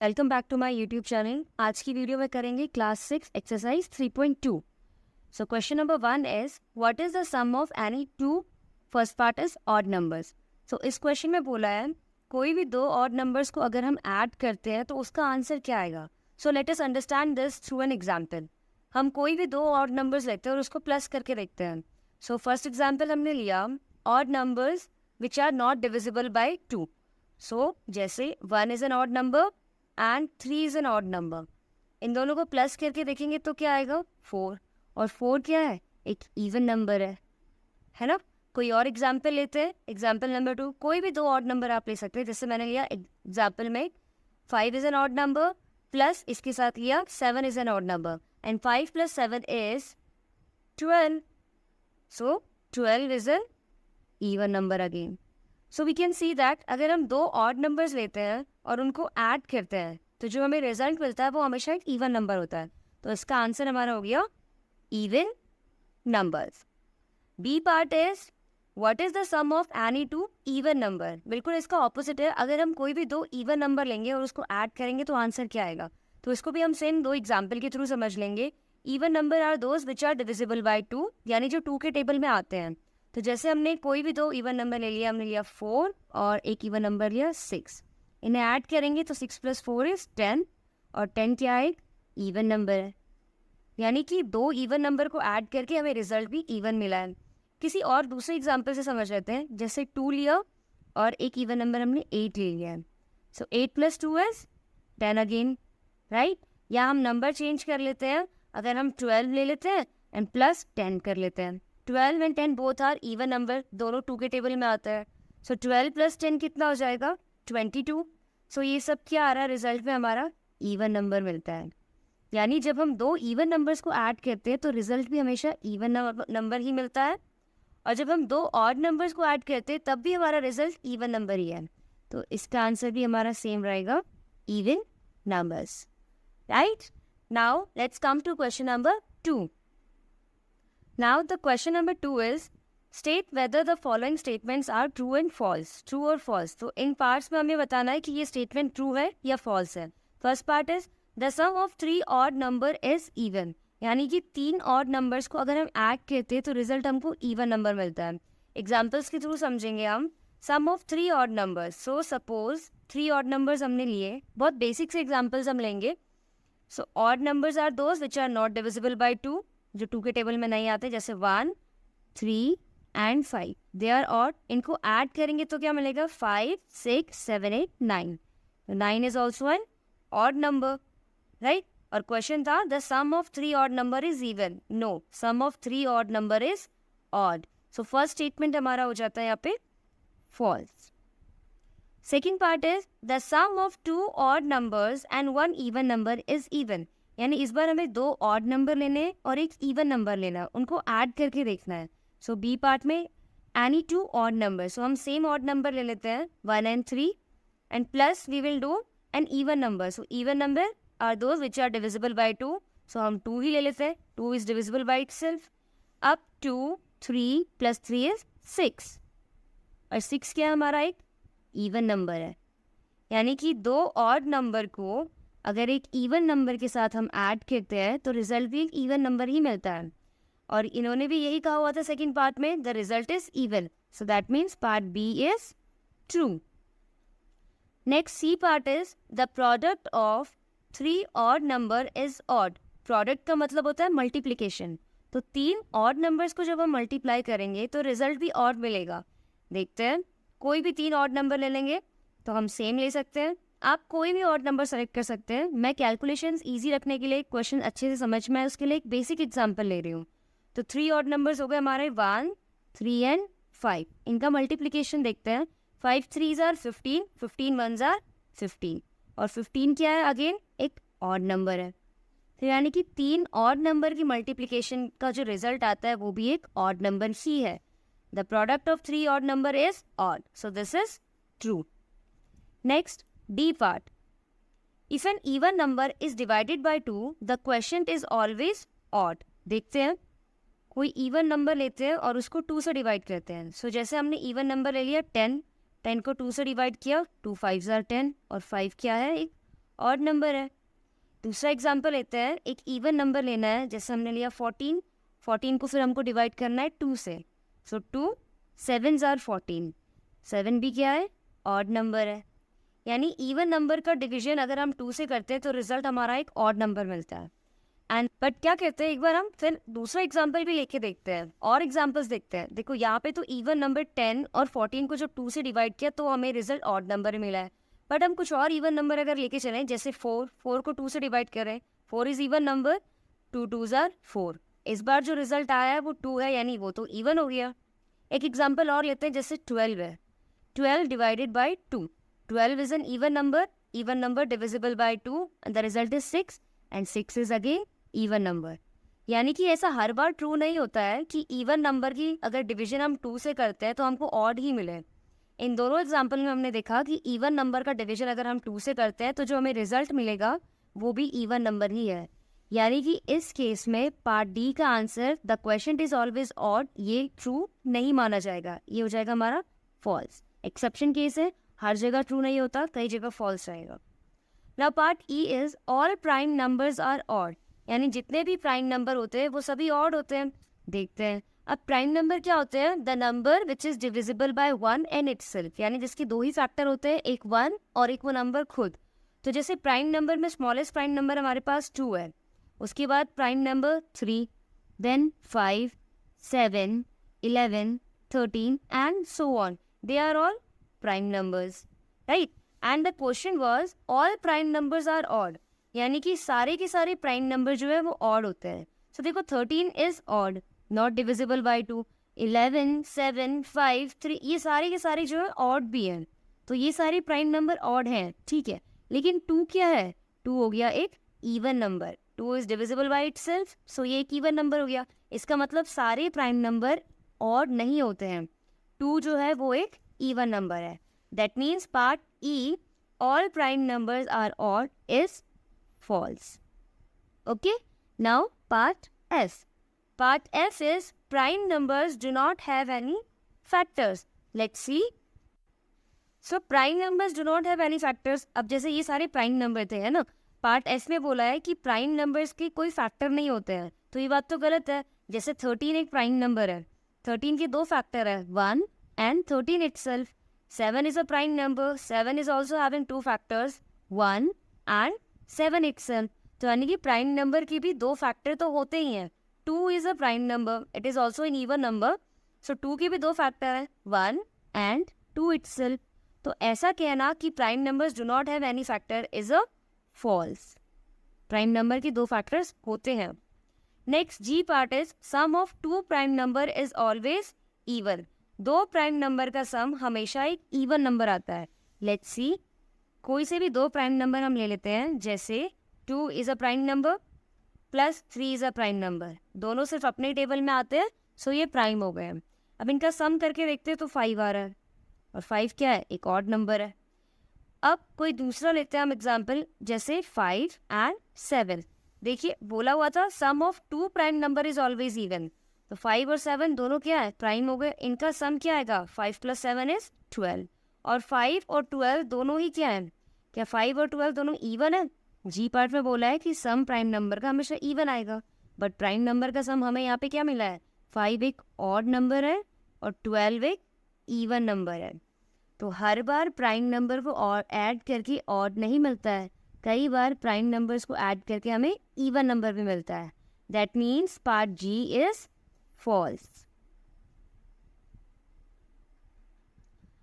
Welcome back to my YouTube channel. आज की video में करेंगे class 6 exercise 3.2। So question number 1 is what is the sum of any two first part is odd numbers. So इस question में बोला है कोई भी दो ऑड नंबर्स को अगर हम ऐड करते हैं तो उसका आंसर क्या आएगा। So let us understand this through an example. हम कोई भी दो ऑड नंबर्स लेते हैं और उसको प्लस करके देखते हैं। सो फर्स्ट एग्जाम्पल हमने लिया odd numbers which are not divisible by 2। So जैसे 1 is an odd number and 3 is an odd number. इन दोनों को प्लस करके देखेंगे तो क्या आएगा 4। और 4 क्या है, एक इवन नंबर है ना। कोई और एग्जाम्पल लेते हैं, एग्जाम्पल नंबर 2। कोई भी दो ऑड नंबर आप ले सकते हैं, जैसे मैंने लिया एग्जाम्पल में 5 is an odd number plus इसके साथ लिया 7 is an odd number and 5 + 7 is 12। So 12 is an even number again. So we can see that अगर हम दो ऑड नंबर्स लेते हैं और उनको ऐड करते हैं तो जो हमें रिजल्ट मिलता है वो हमेशा एक इवन नंबर होता है। तो इसका आंसर हमारा हो गया even numbers. B part is what is the sum of any two even number. बिल्कुल इसका ऑपोजिट है। अगर हम कोई भी दो इवन नंबर लेंगे और उसको ऐड करेंगे तो आंसर क्या आएगा। तो इसको भी हम सेम दो एग्जाम्पल के थ्रू समझ लेंगे। Even number are those which are divisible by 2, यानी जो 2 के टेबल में आते हैं। तो जैसे हमने कोई भी दो इवन नंबर ले लिया, हमने लिया 4 और एक इवन नंबर लिया 6। इन्हें ऐड करेंगे तो 6 + 4 इज 10 और 10 क्या है, इवन नंबर है। यानी कि दो इवन नंबर को ऐड करके हमें रिजल्ट भी इवन मिला है। किसी और दूसरे एग्जाम्पल से समझ लेते हैं। जैसे 2 लिया और एक इवन नंबर हमने 8 ले लिया है। सो 8 + 2 इज 10 अगेन, राइट। या हम नंबर चेंज कर लेते हैं। अगर हम 12 ले लेते हैं एंड प्लस 10 कर लेते हैं। 12 and 10 both are even number, दोनों 2 के टेबल में आता है। सो 12 + 10 कितना हो जाएगा 22। सो ये सब क्या आ रहा है, रिजल्ट में हमारा इवन नंबर मिलता है। यानी जब हम दो इवन नंबर्स को ऐड करते हैं तो रिजल्ट भी हमेशा इवन नंबर ही मिलता है। और जब हम दो ऑड नंबर्स को ऐड करते हैं तब भी हमारा रिजल्ट इवन नंबर ही है। तो इसका आंसर भी हमारा सेम रहेगा, even numbers, right. Now let's come to question number 2. Now the question number 2 is state whether the following statements are true and false. True और false. तो इन पार्ट्स में हमें बताना है कि ये स्टेटमेंट ट्रू है या false है। First part is the sum of 3 odd number is even. यानी कि 3 ऑड नंबर्स को अगर हम ऐड करते हैं तो रिजल्ट हमको इवन नंबर मिलता है। एग्जाम्पल्स के थ्रू समझेंगे हम। Sum of 3 odd numbers. So suppose 3 odd numbers हमने लिए, बहुत बेसिक से एग्जाम्पल्स हम लेंगे। So odd numbers are those which are not divisible by 2, जो 2 के टेबल में नहीं आते, जैसे 1, 3 एंड 5। They are odd. इनको ऐड करेंगे तो क्या मिलेगा 5, 6, 7, 8, 9। 9 is also an odd number, right. और क्वेश्चन था the sum of 3 odd number is even. No, sum of 3 odd number is odd. So first statement हमारा हो जाता है यहाँ पे false. Second part is the sum of 2 odd numbers and 1 even number is even. यानी इस बार हमें 2 odd number लेने हैं और एक इवन नंबर लेना है, उनको ऐड करके देखना है। सो बी पार्ट में एनी 2 ऑड नंबर। सो हम सेम ऑड नंबर ले लेते हैं 1 and 3 and plus we will do an even number. So even number are those which are divisible by 2। So हम 2 ही ले लेते हैं, 2 इज डिविजिबल बाई इटसेल्फ। अब 2, 3 + 3 इज 6 और 6 क्या है, हमारा एक इवन नंबर है। यानी कि दो ऑड नंबर को अगर एक इवन नंबर के साथ हम ऐड करते हैं तो रिजल्ट भी एक इवन नंबर ही मिलता है। और इन्होंने भी यही कहा हुआ था सेकंड पार्ट में, the result is even. So that means part B is true. Next C part is the product of 3 odd number is odd. Product का मतलब होता है मल्टीप्लीकेशन। तो 3 ऑड नंबर्स को जब हम मल्टीप्लाई करेंगे तो रिजल्ट भी ऑड मिलेगा। देखते हैं, कोई भी 3 ऑड नंबर ले लेंगे तो हम सेम ले सकते हैं। आप कोई भी ऑड नंबर सेलेक्ट कर सकते हैं। मैं कैलकुलेशंस इजी रखने के लिए, क्वेश्चन अच्छे से समझ में, उसके लिए एक बेसिक एग्जांपल ले रही हूँ। तो 3 ऑड नंबर्स हो गए हमारे 1, 3 एंड 5। इनका मल्टीप्लिकेशन देखते हैं। 5 3s आर 15, 15 1s आर 15 और 15 क्या है, अगेन एक ऑड नंबर है। तो यानी कि 3 ऑड नंबर की मल्टीप्लिकेशन का जो रिजल्ट आता है वो भी एक ऑड नंबर ही है। The product of 3 odd number is odd. So this is true. Next D part. If an even number is divided by 2, the quotient is always odd. देखते हैं, कोई इवन नंबर लेते हैं और उसको 2 से डिवाइड करते हैं। सो जैसे हमने इवन नंबर ले लिया 10, 10 को 2 से डिवाइड किया, 2 5s are 10 और 5 क्या है, एक ऑड नंबर है। दूसरा एग्जाम्पल लेते हैं, एक इवन नंबर लेना है, जैसे हमने लिया 14, 14 को फिर हमको डिवाइड करना है 2 से, सो 2 7s are 14, 7 भी क्या है, ऑड नंबर है। यानी इवन नंबर का डिवीजन अगर हम 2 से करते हैं तो रिजल्ट हमारा एक ऑड नंबर मिलता है। एंड बट क्या कहते हैं, एक बार हम फिर दूसरा एग्जाम्पल भी लेके देखते हैं और एग्जाम्पल्स देखते हैं। देखो यहाँ पे तो इवन नंबर 10 और 14 को जो 2 से डिवाइड किया तो हमें रिजल्ट ऑड नंबर मिला है। बट हम कुछ और इवन नंबर अगर लेके चलें, जैसे 4 को 2 से डिवाइड करें, 4 is even number, 2 2s are 4, इस बार जो रिजल्ट आया है वो 2 है, यानी वो तो इवन हो गया। एक एग्जाम्पल और लेते हैं, जैसे 12 है, 12 divided by 2, 12 is an even number divisible by 2 and the result is 6 and 6 is again even number। यानी कि ऐसा हर बार ट्रू नहीं होता है कि इवन नंबर की अगर डिवीजन हम 2 से करते हैं तो हमको ऑड ही मिले। इन दोनों एग्जाम्पल में हमने देखा कि इवन नंबर का डिवीजन अगर हम 2 से करते हैं तो जो हमें रिजल्ट मिलेगा वो भी इवन नंबर ही है। यानी कि इस केस में पार्ट डी का answer the question is always odd, ये ट्रू नहीं माना जाएगा, ये हो जाएगा हमारा फॉल्स। एक्सेप्शन केस है, हर जगह ट्रू नहीं होता, कई जगह फॉल्स रहेगा। Now part E is all prime numbers are odd, यानी जितने भी प्राइम नंबर होते हैं वो सभी ऑड होते हैं। देखते हैं अब प्राइम नंबर क्या होते हैं, the number which is divisible by 1 and itself, यानी जिसके दो ही फैक्टर होते हैं, एक 1 और एक वो नंबर खुद। तो जैसे प्राइम नंबर में स्मॉलेस्ट प्राइम नंबर हमारे पास 2 है, उसके बाद prime number 3, then 5, 7, 11, 13 and so on, they are all prime numbers, right? And the question was all prime numbers are odd, यानी कि सारे के सारे प्राइम नंबर जो है वो ऑड होते हैं। So देखो 13 is odd, not divisible by 2, 11, 7, 5, 3, ये सारे के सारे जो है ऑड भी हैं, तो ये सारे प्राइम नंबर ऑड हैं, ठीक है। लेकिन 2 क्या है, 2 हो गया एक even number, 2 is divisible by itself, so ये एक इवन नंबर हो गया। इसका मतलब सारे प्राइम नंबर ऑड नहीं होते हैं, 2 जो है वो एक even number है। That means part E, all prime numbers are odd, is false. Okay, now part F. Part F is prime numbers do not have any factors. Let's see. So prime numbers do not have any factors. अब जैसे ये सारे prime number थे, है ना, part S में बोला है कि प्राइम नंबर्स के कोई फैक्टर नहीं होते हैं, तो ये बात तो गलत है। जैसे 13 एक प्राइम नंबर है, 13 के 2 फैक्टर है, 1 and 13 itself. 7 is a prime number, 7 is also having 2 factors, 1 and 7 itself. तो यानी कि प्राइम नंबर की भी 2 फैक्टर तो होते ही हैं। 2 is a prime number, it is also an even number, so 2 के भी 2 फैक्टर हैं, 1 and 2 itself. तो ऐसा कहना कि prime numbers do not have any factor is a false. Prime number की 2 फैक्टर्स होते हैं। Next G part is sum of 2 prime number is always even. 2 prime number का सम हमेशा एक इवन नंबर आता है। लेट्स सी, कोई से भी 2 प्राइम नंबर हम ले लेते हैं, जैसे 2 is a prime number plus 3 is a prime number, दोनों सिर्फ अपने टेबल में आते हैं, सो ये प्राइम हो गए। अब इनका सम करके देखते हैं तो 5 आ रहा है, और 5 क्या है, एक ऑड नंबर है। अब कोई दूसरा लेते हैं हम एग्जाम्पल, जैसे 5 एंड 7। देखिए बोला हुआ था sum of 2 prime number is always even, तो 5 और 7 दोनों क्या है, प्राइम हो गए। इनका सम क्या आएगा, 5 + 7 इज 12, और 5 और 12 दोनों ही क्या है, क्या 5 और 12 दोनों इवन है। जी पार्ट में बोला है कि सम प्राइम नंबर का हमेशा इवन आएगा, बट प्राइम नंबर का सम हमें यहाँ पे क्या मिला है, 5 एक ऑड नंबर है और 12 एक इवन नंबर है। तो हर बार प्राइम नंबर को और ऐड करके ऑड नहीं मिलता है, कई बार प्राइम नंबर्स को ऐड करके हमें इवन नंबर भी मिलता है। That means part G is false.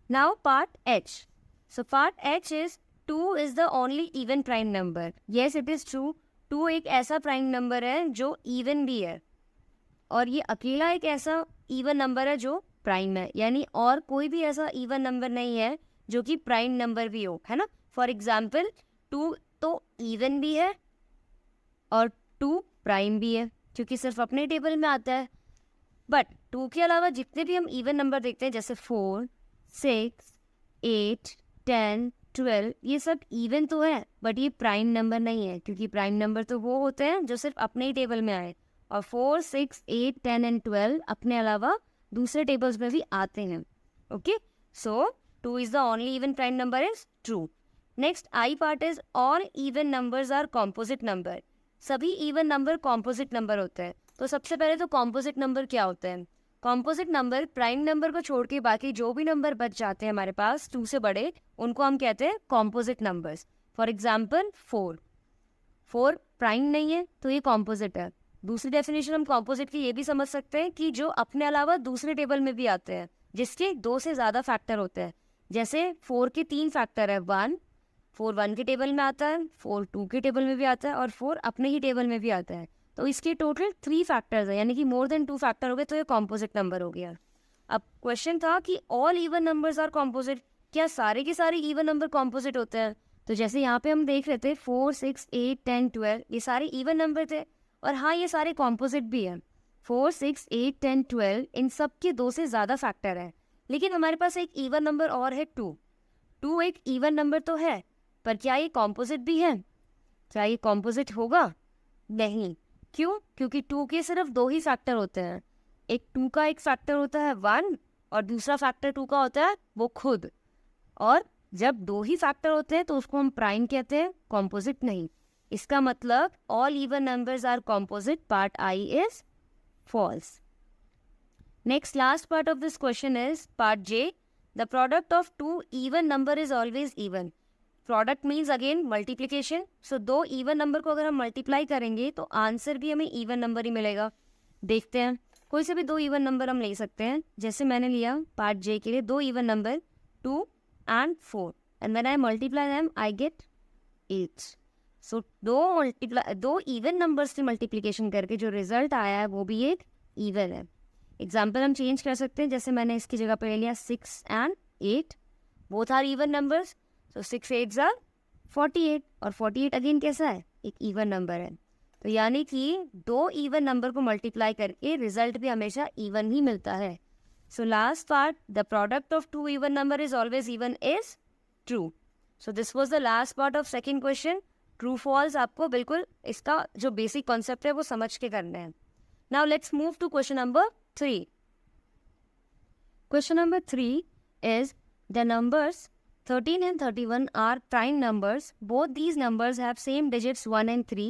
Now part H. So part H is 2 is the only even prime number. Yes it is true, 2 एक ऐसा प्राइम नंबर है जो इवन भी है, और ये अकेला एक ऐसा इवन नंबर है जो प्राइम है, यानी और कोई भी ऐसा इवन नंबर नहीं है जो कि प्राइम नंबर भी हो, है ना। फॉर एग्जाम्पल 2 तो इवन भी है और 2 प्राइम भी है, क्योंकि सिर्फ अपने टेबल में आता है। बट 2 के अलावा जितने भी हम इवन नंबर देखते हैं, जैसे 4, 6, 8, 10, 12, ये सब इवन तो है, बट ये प्राइम नंबर नहीं है, क्योंकि प्राइम नंबर तो वो होते हैं जो सिर्फ अपने ही टेबल में आए, और 4, 6, 8, 10 एंड 12 अपने अलावा दूसरे टेबल्स में भी आते हैं। Okay, so 2 is the only even prime number is true. Next I part is all even numbers are composite number. सभी इवन नंबर कॉम्पोजिट नंबर होते हैं. तो सबसे पहले तो कॉम्पोजिट नंबर क्या होते हैं? कॉम्पोजिट नंबर प्राइम नंबर को छोड़ के बाकी जो भी नंबर बच जाते हैं हमारे पास 2 से बड़े, उनको हम कहते हैं composite numbers. For example 4 prime नहीं है तो ये कॉम्पोजिट है. दूसरी डेफिनेशन हम कॉम्पोजिट की ये भी समझ सकते हैं कि जो अपने अलावा दूसरे टेबल में भी आते हैं, जिसके 2 से ज़्यादा फैक्टर होते हैं. जैसे 4 के 3 फैक्टर है. 4 1 के टेबल में आता है, 4 2 के टेबल में भी आता है और 4 अपने ही टेबल में भी आता है. तो इसके टोटल 3 फैक्टर्स है, यानी कि मोर देन 2 फैक्टर हो गए तो ये कॉम्पोजिट नंबर हो गया. अब क्वेश्चन था कि all even numbers are composite. क्या सारे के सारे इवन नंबर कॉम्पोजिट होते हैं? तो जैसे यहाँ पे हम देख रहे थे 4 6 8 10 12 ये सारे इवन नंबर थे. और हाँ, ये सारे कॉम्पोजिट भी हैं. 4 6 8 10 12 इन सब के 2 से ज़्यादा फैक्टर है. लेकिन हमारे पास एक इवन नंबर और है 2 एक इवन नंबर तो है, पर क्या ये कॉम्पोजिट भी है? क्या ये कॉम्पोजिट होगा? नहीं. क्यों? क्योंकि 2 के सिर्फ 2 ही फैक्टर होते हैं. एक 2 का एक फैक्टर होता है 1 और दूसरा फैक्टर 2 का होता है वो खुद. और जब 2 ही फैक्टर होते हैं तो उसको हम प्राइम कहते हैं, कॉम्पोजिट नहीं. इसका मतलब all even numbers are composite. Part I is false. Next last part of this question is part J. The product of 2 even number is always even. Product means again multiplication. So 2 even number को अगर हम multiply करेंगे तो answer भी हमें even number ही मिलेगा. देखते हैं. कोई से भी 2 इवन नंबर हम ले सकते हैं. जैसे मैंने लिया पार्ट जे के लिए 2 even number 2 and 4, and when I multiply them I get 8. So दो इवन नंबर्स से मल्टीप्लिकेशन करके जो रिजल्ट आया है वो भी एक इवन है. एग्जाम्पल हम चेंज कर सकते हैं. जैसे मैंने इसकी जगह पे ले लिया 6 and 8. Both are even numbers. So 6 8s are 48 और 48 अगेन कैसा है? एक इवन नंबर है. तो यानी कि 2 इवन नंबर को मल्टीप्लाई करके रिजल्ट भी हमेशा इवन ही मिलता है. So last part, the product of 2 even number is always even is true. So this was the last part of second question. True false आपको बिल्कुल इसका जो basic concept है वो समझ के करना है. Now let's move to question number 3. Question number 3 is the numbers 13 and 31 are prime numbers. Both these numbers have same digits 1 and 3.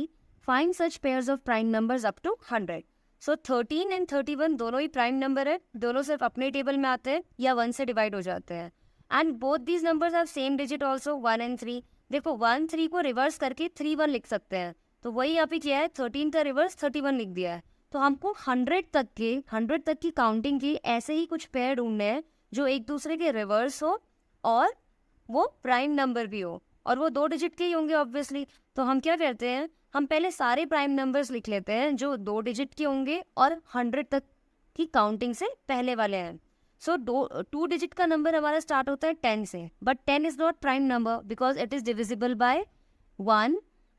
Find such pairs of prime numbers up to 100. So 13 and 31 दोनों ही prime number है. दोनों सिर्फ अपने table में आते हैं या 1 से डिवाइड हो जाते हैं. And both these numbers have same digit also 1 and 3. देखो 1 3 को रिवर्स करके 3 1 लिख सकते हैं. तो वही यहाँ पे किया है, 13 का रिवर्स 31 लिख दिया है. तो हमको 100 तक की काउंटिंग की ऐसे ही कुछ पेयर ढूंढने हैं जो एक दूसरे के रिवर्स हो और वो प्राइम नंबर भी हो और वो 2 डिजिट के ही होंगे ऑब्वियसली. तो हम क्या करते हैं, हम पहले सारे प्राइम नंबर्स लिख लेते हैं जो 2 डिजिट के होंगे और 100 तक की काउंटिंग से पहले वाले हैं. सो 2 डिजिट का नंबर हमारा स्टार्ट होता है 10 से. But 10 is not prime number because it is divisible by 1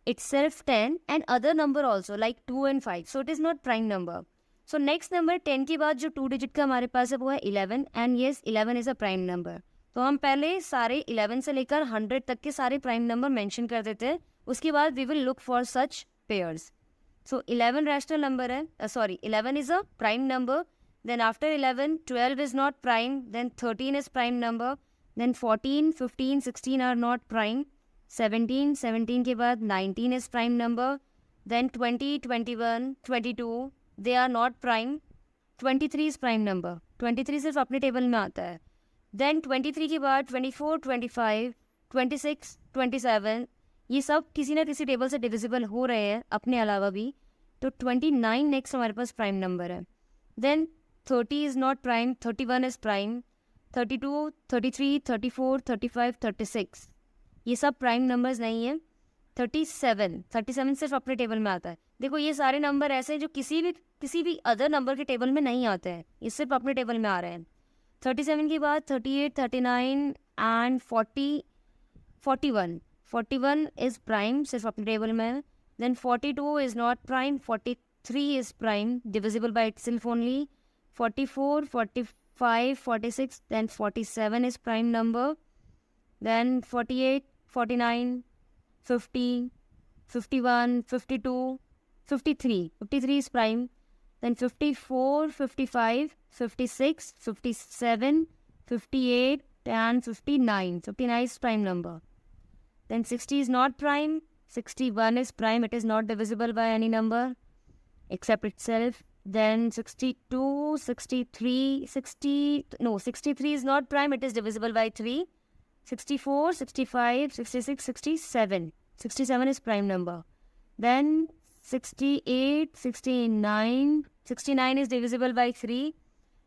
itself 10 and other number also like 2 and 5. So it is not prime number. So next number 10 के बाद जो 2 डिजिट का हमारे पास है वो है 11 and yes 11 is a prime number. तो हम पहले सारे 11 से लेकर 100 तक के सारे प्राइम नंबर मेंशन कर देते हैं. उसके बाद we will look for such pairs. So 11 rational number है, 11 is a prime number. Then after 11 12 is not prime. Then 13 is prime number. Then 14 15 16 are not prime. 17 के बाद 19 is prime number. Then 20 21 22 they are not prime. 23 is prime number. 23 सिर्फ अपने table में आता है. Then 23 के बाद 24 25 26 27 ये सब किसी ना किसी टेबल से डिविजिबल हो रहे हैं अपने अलावा भी. तो 29 नेक्स्ट हमारे पास प्राइम नंबर है. Then 30 is not prime. 31 is prime. 32 33 34 35 36 ये सब प्राइम नंबर्स नहीं है. 37 सिर्फ अपने टेबल में आता है. देखो ये सारे नंबर ऐसे हैं जो किसी भी अदर नंबर के टेबल में नहीं आते हैं, ये सिर्फ अपने टेबल में आ रहे हैं. 37 के बाद 38 39 एंड 41 इज प्राइम, सिर्फ अपने टेबल में है. Then 42 is not prime. 43 is prime, divisible by itself only. 44 45 46 then 47 is prime number. Then 48 49 50 51 52 53 is prime. Then 54 55 56 57 58 and 59 is prime number. Then 60 is not prime. 61 is prime. It is not divisible by any number except itself. Then 62, 63, 63 is not prime. It is divisible by 3. 64, 65, 66, 67. 67 is prime number. Then 68, 69. 69 is divisible by 3.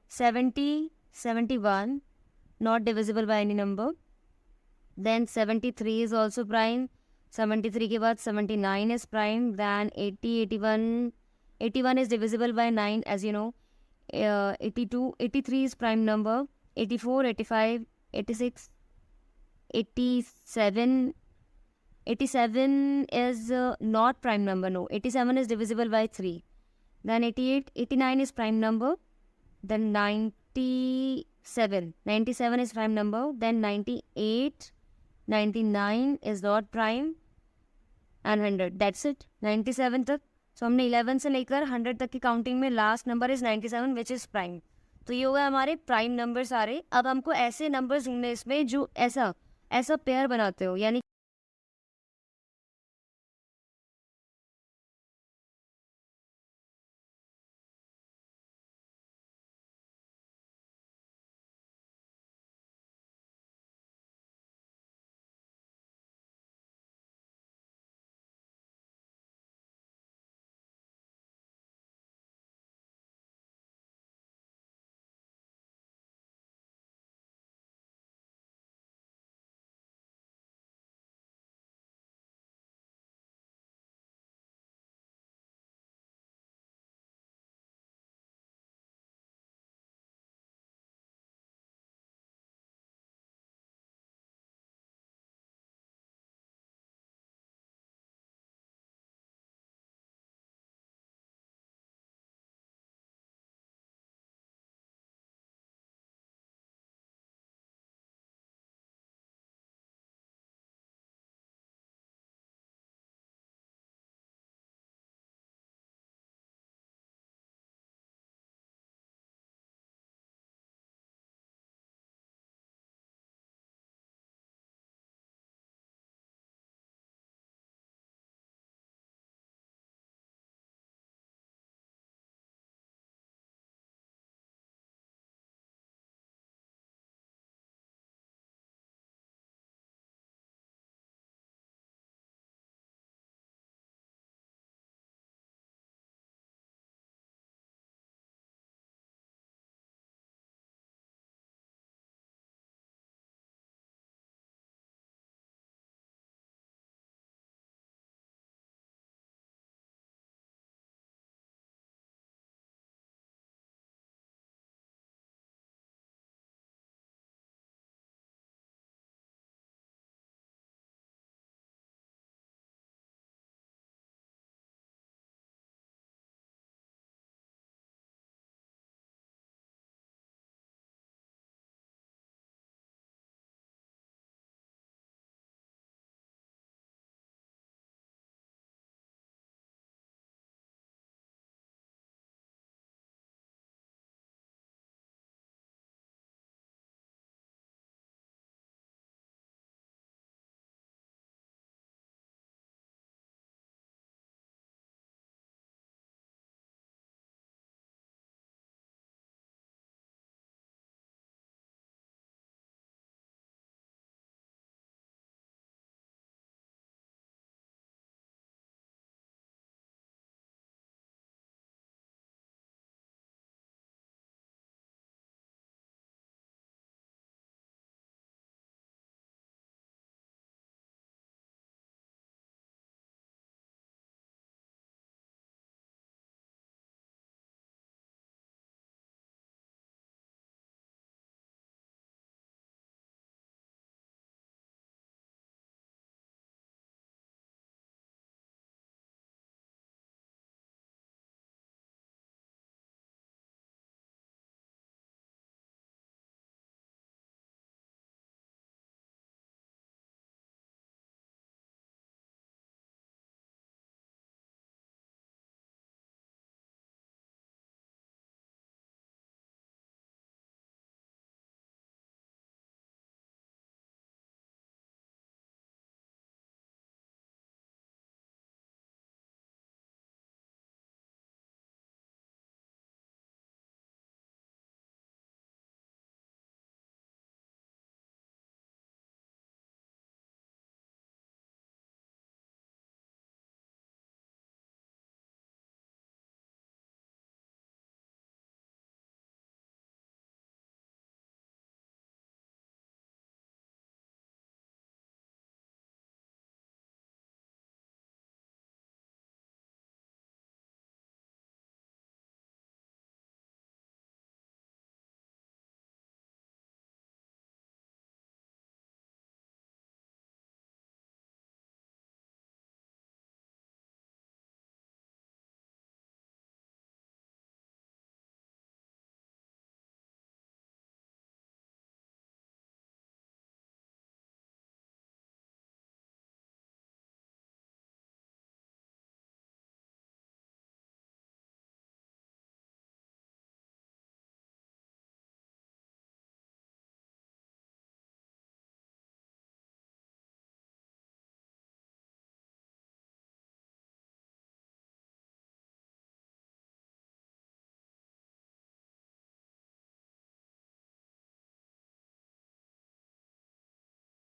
70, 71, not divisible by any number. Then 73 is also prime. 73 के बाद 79 is prime. Then 80, 81. 81 is divisible by 9, as you know. 82, 83 is prime number. 84, 85, 86, 87. 87 is not prime number, no. 87 is divisible by 3. Then 88, 89 is prime number. Then 97. 97 is prime number. Then 98, 99 is not prime. And 100. That's it. 97 तक. So हमने 11 से लेकर 100 तक की counting में last number is 97 which is prime. तो ये हो गया हमारे प्राइम नंबर सारे. अब हमको ऐसे नंबर्स ढूंढने इसमें जो ऐसा पेयर बनाते हो, यानी